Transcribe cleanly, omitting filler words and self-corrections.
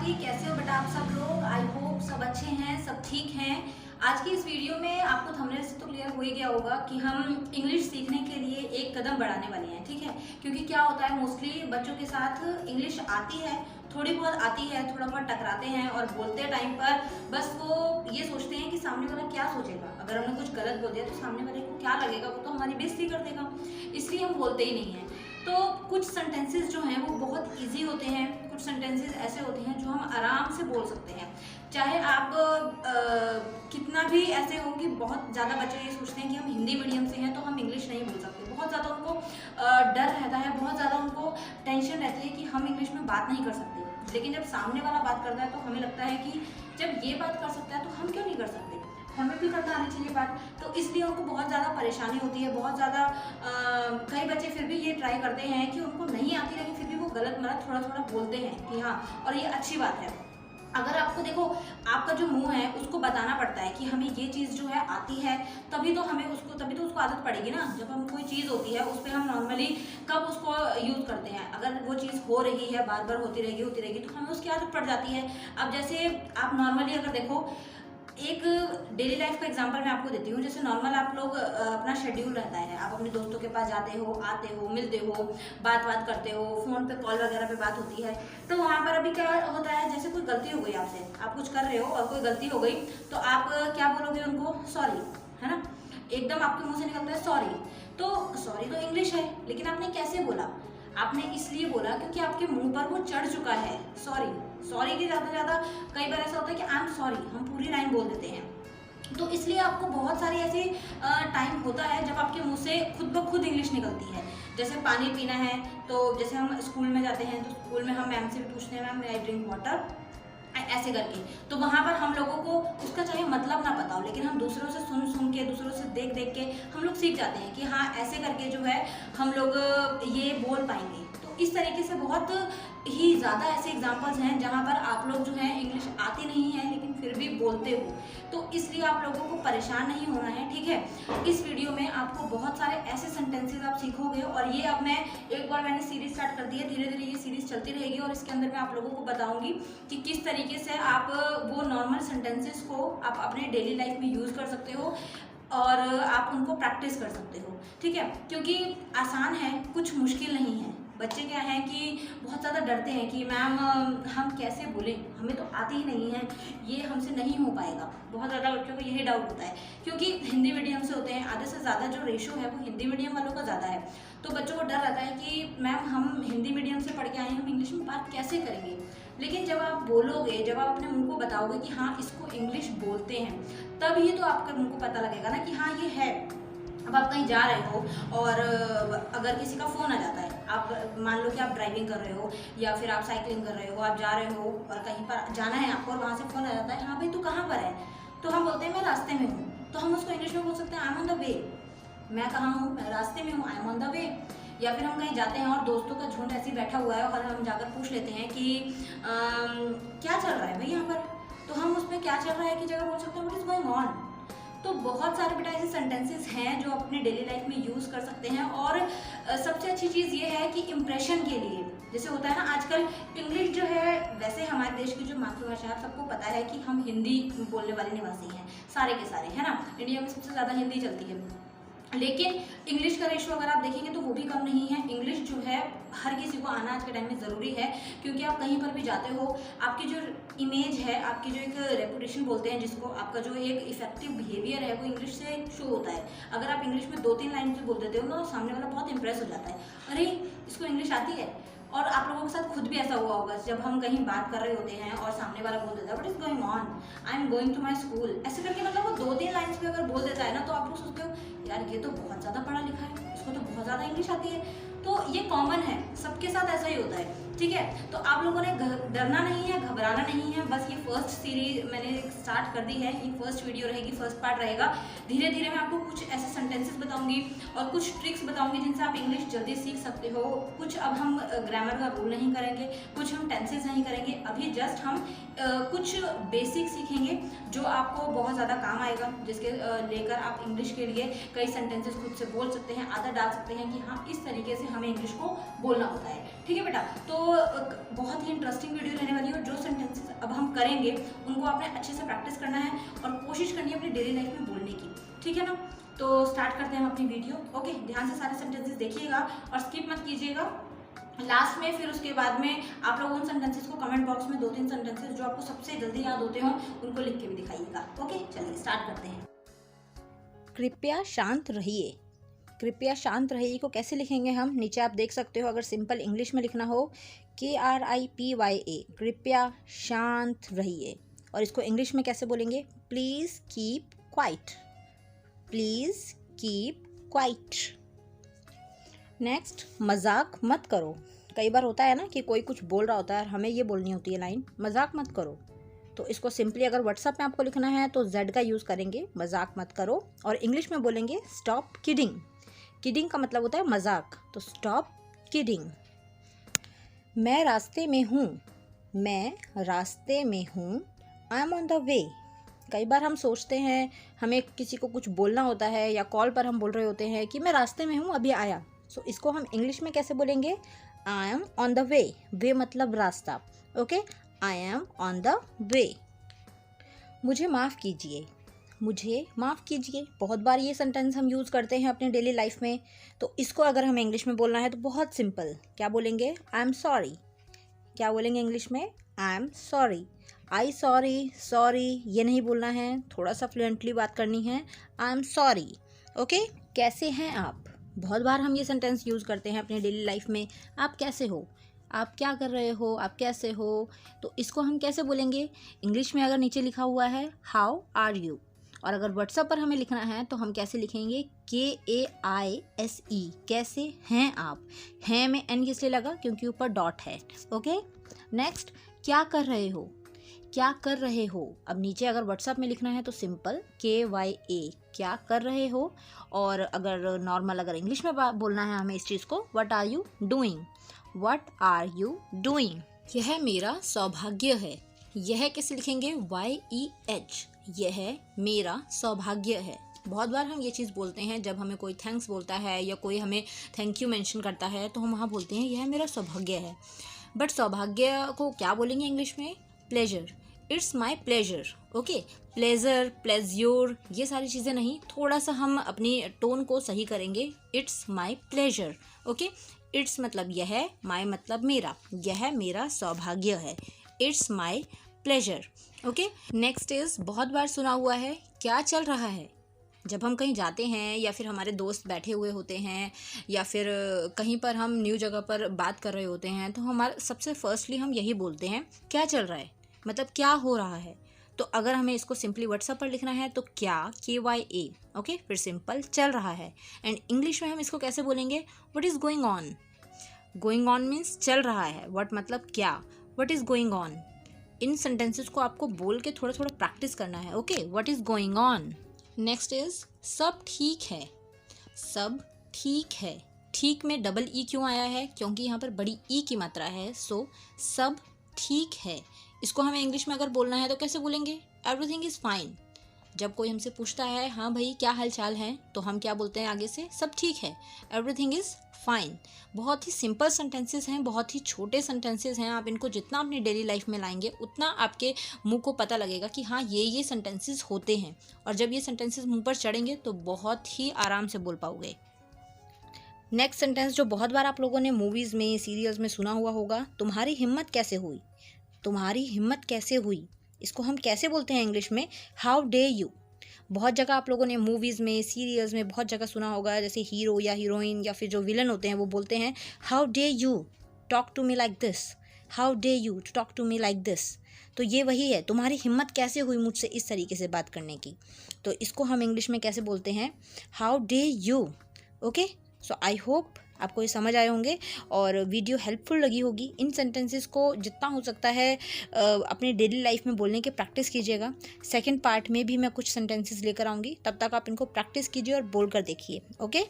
जी, कैसे हो बेटा आप सब लोग। आई होप सब अच्छे हैं, सब ठीक हैं। आज की इस वीडियो में आपको थंबनेल से तो क्लियर हो ही गया होगा कि हम इंग्लिश सीखने के लिए एक कदम बढ़ाने वाले हैं, ठीक है। क्योंकि क्या होता है, मोस्टली बच्चों के साथ इंग्लिश आती है, थोड़ी बहुत आती है, थोड़ा बहुत टकराते हैं और बोलते टाइम पर बस वो ये सोचते हैं कि सामने वाला क्या सोचेगा। अगर हमने कुछ गलत बोल दिया तो सामने वाले को क्या लगेगा, वो तो हमारी बेइज्जती कर देगा, इसलिए हम बोलते ही नहीं हैं। तो कुछ सेंटेंसेस जो हैं वो बहुत इजी होते हैं, कुछ सेंटेंसेस ऐसे होते हैं जो हम आराम से बोल सकते हैं। चाहे आप कितना भी ऐसे हो कि बहुत ज़्यादा बच्चे ये सोचते हैं कि हम हिंदी मीडियम से हैं तो हम इंग्लिश नहीं बोल सकते, बहुत ज़्यादा उनको डर रहता है, बहुत ज़्यादा उनको टेंशन रहती है कि हम इंग्लिश में बात नहीं कर सकते। लेकिन जब सामने वाला बात करता है तो हमें लगता है कि जब ये बात कर सकता है तो हम क्यों नहीं कर सकते, हमें भी करना आनी चाहिए बात। तो इसलिए उनको बहुत ज़्यादा परेशानी होती है, बहुत ज़्यादा कई बच्चे फिर भी ये ट्राई करते हैं कि उनको नहीं आती लेकिन फिर भी वो गलत मलत थोड़ा थोड़ा बोलते हैं कि हाँ, और ये अच्छी बात है। अगर आपको देखो, आपका जो मुंह है उसको बताना पड़ता है कि हमें ये चीज़ जो है आती है, तभी तो उसको आदत पड़ेगी ना। जब हम कोई चीज़ होती है उस पर हम नॉर्मली कब उसको यूज़ करते हैं, अगर वो चीज़ हो रही है, बार बार होती रहेगी तो हमें उसकी आदत पड़ जाती है। अब जैसे आप नॉर्मली अगर देखो, एक डेली लाइफ का एग्जांपल मैं आपको देती हूँ। जैसे नॉर्मल आप लोग अपना शेड्यूल रहता है, आप अपने दोस्तों के पास जाते हो, आते हो, मिलते हो, बात करते हो, फ़ोन पे कॉल वगैरह पे बात होती है। तो वहाँ पर अभी क्या होता है, जैसे कोई गलती हो गई आपसे, आप कुछ कर रहे हो और कोई गलती हो गई तो आप क्या बोलोगे उनको, सॉरी, है ना। एकदम आपके मुँह से निकलता है सॉरी। तो सॉरी तो इंग्लिश है, लेकिन आपने कैसे बोला, आपने इसलिए बोला क्योंकि आपके मुंह पर वो चढ़ चुका है सॉरी। सॉरी की ज़्यादा से ज़्यादा कई बार ऐसा होता है कि आई एम सॉरी, हम पूरी लाइन बोल देते हैं। तो इसलिए आपको बहुत सारे ऐसे टाइम होता है जब आपके मुंह से खुद ब खुद इंग्लिश निकलती है। जैसे पानी पीना है, तो जैसे हम स्कूल में जाते हैं तो स्कूल में हम मैम से भी पूछते हैं, मैम आई ड्रिंक वाटर, ऐसे करके। तो वहाँ पर हम लोगों को उसका चाहे मतलब ना पता हो, लेकिन हम दूसरों से सुन के, दूसरों से देख के हम लोग सीख जाते हैं कि हाँ, ऐसे करके जो है हम लोग ये बोल पाएंगे। तो इस तरीके से बहुत ही ज़्यादा ऐसे एग्जाम्पल्स हैं जहाँ पर आप लोग जो है इंग्लिश आती नहीं है लेकिन फिर भी बोलते हो। तो इसलिए आप लोगों को परेशान नहीं होना है, ठीक है। इस वीडियो में आपको बहुत सारे ऐसे सेंटेंसेस आप सीखोगे, और ये अब मैं एक बार मैंने सीरीज स्टार्ट कर दी है, धीरे धीरे ये सीरीज चलती रहेगी और इसके अंदर मैं आप लोगों को बताऊंगी कि किस तरीके से आप वो नॉर्मल सेंटेंसेस को आप अपने डेली लाइफ में यूज़ कर सकते हो और आप उनको प्रैक्टिस कर सकते हो, ठीक है। क्योंकि आसान है, कुछ मुश्किल नहीं है। बच्चे क्या है कि बहुत ज़्यादा डरते हैं कि मैम हम कैसे बोलें, हमें तो आती ही नहीं है, ये हमसे नहीं हो पाएगा। बहुत ज़्यादा बच्चों को यही डाउट होता है, क्योंकि हिंदी मीडियम से होते हैं, आधे से ज़्यादा जो रेशो है वो हिंदी मीडियम वालों का ज़्यादा है। तो बच्चों को डर रहता है कि मैम हम हिंदी मीडियम से पढ़ के आए हैं, हम इंग्लिश में बात कैसे करेंगे। लेकिन जब आप बोलोगे, जब आप अपने मुँह को बताओगे कि हाँ इसको इंग्लिश बोलते हैं, तब ही तो आपके मुँह को पता लगेगा ना कि हाँ ये है। अब आप कहीं जा रहे हो और अगर किसी का फ़ोन आ जाता है, आप मान लो कि आप ड्राइविंग कर रहे हो या फिर आप साइकिलिंग कर रहे हो, आप जा रहे हो और कहीं पर जाना है आपको और वहाँ से फ़ोन आ जाता है, हाँ भाई तू कहाँ पर है, तो हम बोलते हैं मैं रास्ते में हूँ। तो हम उसको इंग्लिश में बोल सकते हैं आई एम ऑन द वे, मैं कहाँ हूँ, मैं रास्ते में हूँ, आई एम ऑन द वे। या फिर हम कहीं जाते हैं और दोस्तों का झुंड ऐसे ही बैठा हुआ है और हम जाकर पूछ लेते हैं कि क्या चल रहा है भाई यहाँ पर, तो हम उसमें क्या चल रहा है की जगह बोल सकते हैं व्हाट इज़ गोइंग ऑन। तो बहुत सारे बेटा ऐसे सेंटेंसेस हैं जो अपने डेली लाइफ में यूज़ कर सकते हैं। और सबसे अच्छी चीज़ ये है कि इम्प्रेशन के लिए, जैसे होता है ना आजकल इंग्लिश जो है, वैसे हमारे देश की जो मातृभाषा है, सबको पता है कि हम हिंदी बोलने वाले निवासी हैं सारे के सारे, है ना। इंडिया में सबसे ज़्यादा हिंदी चलती है, लेकिन इंग्लिश का रेशो अगर आप देखेंगे तो वो भी कम नहीं है। इंग्लिश जो है हर किसी को आना आज के टाइम में ज़रूरी है, क्योंकि आप कहीं पर भी जाते हो, आपकी जो इमेज है, आपकी जो एक रेपुटेशन बोलते हैं जिसको, आपका जो एक इफेक्टिव बिहेवियर है वो इंग्लिश से शो होता है। अगर आप इंग्लिश में 2-3 लाइन से बोल देते हो ना, तो सामने वाला बहुत इंप्रेस हो जाता है, अरे इसको इंग्लिश आती है। और आप लोगों के साथ खुद भी ऐसा हुआ होगा, जब हम कहीं बात कर रहे होते हैं और सामने वाला बोल देता है what is going on, I am going to my school, ऐसे करके मतलब वो 2-3 लाइन्स पे अगर बोल देता है ना, तो आप लोग सोचते हो यार ये तो बहुत ज़्यादा पढ़ा लिखा है, इसको तो बहुत ज़्यादा इंग्लिश आती है। तो ये कॉमन है, सबके साथ ऐसा ही होता है, ठीक है। तो आप लोगों ने डरना नहीं है, घबराना नहीं है। बस ये फर्स्ट सीरीज मैंने स्टार्ट कर दी है, ये फर्स्ट वीडियो रहेगी, फर्स्ट पार्ट रहेगा। धीरे धीरे मैं आपको कुछ ऐसे सेंटेंसेस बताऊंगी और कुछ ट्रिक्स बताऊंगी जिनसे आप इंग्लिश जल्दी सीख सकते हो। कुछ अब हम ग्रामर का रूल नहीं करेंगे, कुछ हम टेंसेस नहीं करेंगे, अभी जस्ट हम कुछ बेसिक सीखेंगे जो आपको बहुत ज़्यादा काम आएगा, जिसके लेकर आप इंग्लिश के लिए कई सेंटेंसेस खुद से बोल सकते हैं, आदत डाल सकते हैं कि हाँ इस तरीके से हमें इंग्लिश को बोलना होता है, ठीक है बेटा। तो बहुत ही इंटरेस्टिंग वीडियो रहने वाली है, जो सेंटेंसेस हम करेंगे उनको आपने अच्छे से प्रैक्टिस करना है और कोशिश करनी है अपनी डेली लाइफ में बोलने की, ठीक है ना। तो स्टार्ट करते हैं हम अपनी वीडियो। ओके, ध्यान से सारे सेंटेंसेस देखिएगा और स्किप मत कीजिएगा लास्ट में। फिर उसके बाद में आप लोग उन सेंटेंसेस को कमेंट बॉक्स में 2-3 सेंटेंसेस जो आपको सबसे जल्दी याद होते हों उनको लिख के भी दिखाइएगा। ओके, चलिए स्टार्ट करते हैं। कृपया शांत रहिए। कृपया शांत रहिए को कैसे लिखेंगे हम, नीचे आप देख सकते हो। अगर सिंपल इंग्लिश में लिखना हो KRIPYA, कृपया शांत रहिए। और इसको इंग्लिश में कैसे बोलेंगे, please keep quiet, please keep quiet. Next, मजाक मत करो। कई बार होता है ना कि कोई कुछ बोल रहा होता है और हमें ये बोलनी होती है लाइन, मजाक मत करो। तो इसको सिंपली अगर व्हाट्सएप में आपको लिखना है तो Z का यूज़ करेंगे, मजाक मत करो। और इंग्लिश में बोलेंगे स्टॉप किडिंग। किडिंग का मतलब होता है मजाक, तो स्टॉप किडिंग। मैं रास्ते में हूँ, मैं रास्ते में हूँ, आई एम ऑन द वे। कई बार हम सोचते हैं, हमें किसी को कुछ बोलना होता है या कॉल पर हम बोल रहे होते हैं कि मैं रास्ते में हूँ, अभी आया। सो इसको हम इंग्लिश में कैसे बोलेंगे, I am on the way. Way मतलब रास्ता। Okay, I am on the way. मुझे माफ़ कीजिए, मुझे माफ़ कीजिए। बहुत बार ये सेंटेंस हम यूज़ करते हैं अपने डेली लाइफ में। तो इसको अगर हमें इंग्लिश में बोलना है तो बहुत सिंपल, क्या बोलेंगे, आई एम सॉरी। क्या बोलेंगे इंग्लिश में, I am sorry. I sorry, sorry ये नहीं बोलना है, थोड़ा सा फ्लुएंटली बात करनी है, आई एम सॉरी। ओके, कैसे हैं आप। बहुत बार हम ये सेंटेंस यूज़ करते हैं अपने डेली लाइफ में, आप कैसे हो, आप क्या कर रहे हो, आप कैसे हो। तो इसको हम कैसे बोलेंगे, इंग्लिश में अगर नीचे लिखा हुआ है हाउ आर यू, और अगर व्हाट्सएप पर हमें लिखना है तो हम कैसे लिखेंगे, KAISE, कैसे हैं आप। हैं में N किस लिए लगा, क्योंकि ऊपर डॉट है। ओके, नेक्स्ट, क्या कर रहे हो, क्या कर रहे हो। अब नीचे अगर व्हाट्सएप में लिखना है तो सिंपल KYA, क्या कर रहे हो। और अगर नॉर्मल अगर इंग्लिश में बोलना है हमें इस चीज़ को, what are you doing, what are you doing. यह मेरा सौभाग्य है, यह कैसे लिखेंगे, YEH, यह मेरा सौभाग्य है। बहुत बार हम ये चीज़ बोलते हैं जब हमें कोई थैंक्स बोलता है या कोई हमें थैंक यू मेंशन करता है तो हम वहाँ बोलते हैं यह मेरा सौभाग्य है। बट सौभाग्य को क्या बोलेंगे इंग्लिश में, pleasure, it's my pleasure. Okay, pleasure, pleasure ये सारी चीज़ें नहीं, थोड़ा सा हम अपनी टोन को सही करेंगे, it's my pleasure. Okay, it's मतलब यह, माई मतलब मेरा, यह मेरा सौभाग्य है, it's my pleasure. Okay, next is, बहुत बार सुना हुआ है, क्या चल रहा है। जब हम कहीं जाते हैं या फिर हमारे दोस्त बैठे हुए होते हैं या फिर कहीं पर हम न्यू जगह पर बात कर रहे होते हैं तो हमारा सबसे फर्स्टली हम यही बोलते हैं, क्या चल रहा है, मतलब क्या हो रहा है। तो अगर हमें इसको सिंपली व्हाट्सएप पर लिखना है तो क्या, KYA। ओके, फिर सिंपल चल रहा है। एंड इंग्लिश में हम इसको कैसे बोलेंगे, what is going on. Going on means चल रहा है, व्हाट मतलब क्या, what is going on. In sentences को आपको बोल के थोड़ा थोड़ा प्रैक्टिस करना है। Okay, what is going on. Next is, सब ठीक है, सब ठीक है। ठीक में डबल E क्यों आया है, क्योंकि यहाँ पर बड़ी E की मात्रा है। सो सब ठीक है, इसको हमें इंग्लिश में अगर बोलना है तो कैसे बोलेंगे, एवरीथिंग इज़ फाइन। जब कोई हमसे पूछता है हाँ भाई क्या हाल चाल है, तो हम क्या बोलते हैं आगे से, सब ठीक है, एवरीथिंग इज़ फाइन। बहुत ही सिंपल सेंटेंसेस हैं, बहुत ही छोटे सेंटेंसेस हैं। आप इनको जितना अपनी डेली लाइफ में लाएंगे उतना आपके मुंह को पता लगेगा कि हाँ ये सेंटेंसेस होते हैं। और जब ये सेंटेंसेस मुंह पर चढ़ेंगे तो बहुत ही आराम से बोल पाओगे। नेक्स्ट सेंटेंस जो बहुत बार आप लोगों ने मूवीज़ में, सीरियल्स में सुना हुआ होगा, तुम्हारी हिम्मत कैसे हुई। तुम्हारी हिम्मत कैसे हुई, इसको हम कैसे बोलते हैं इंग्लिश में, हाउ डे यू। बहुत जगह आप लोगों ने मूवीज़ में, सीरियल्स में बहुत जगह सुना होगा, जैसे हीरो या हीरोइन या फिर जो विलन होते हैं वो बोलते हैं how do you talk to me like this, how do you talk to me like this. तो ये वही है, तुम्हारी हिम्मत कैसे हुई मुझसे इस तरीके से बात करने की। तो इसको हम इंग्लिश में कैसे बोलते हैं, how do you. Okay, so I hope आपको ये समझ आए होंगे और वीडियो हेल्पफुल लगी होगी। इन सेंटेंसेस को जितना हो सकता है अपने डेली लाइफ में बोलने की प्रैक्टिस कीजिएगा। सेकंड पार्ट में भी मैं कुछ सेंटेंसेस लेकर आऊँगी, तब तक आप इनको प्रैक्टिस कीजिए और बोल कर देखिए। ओके।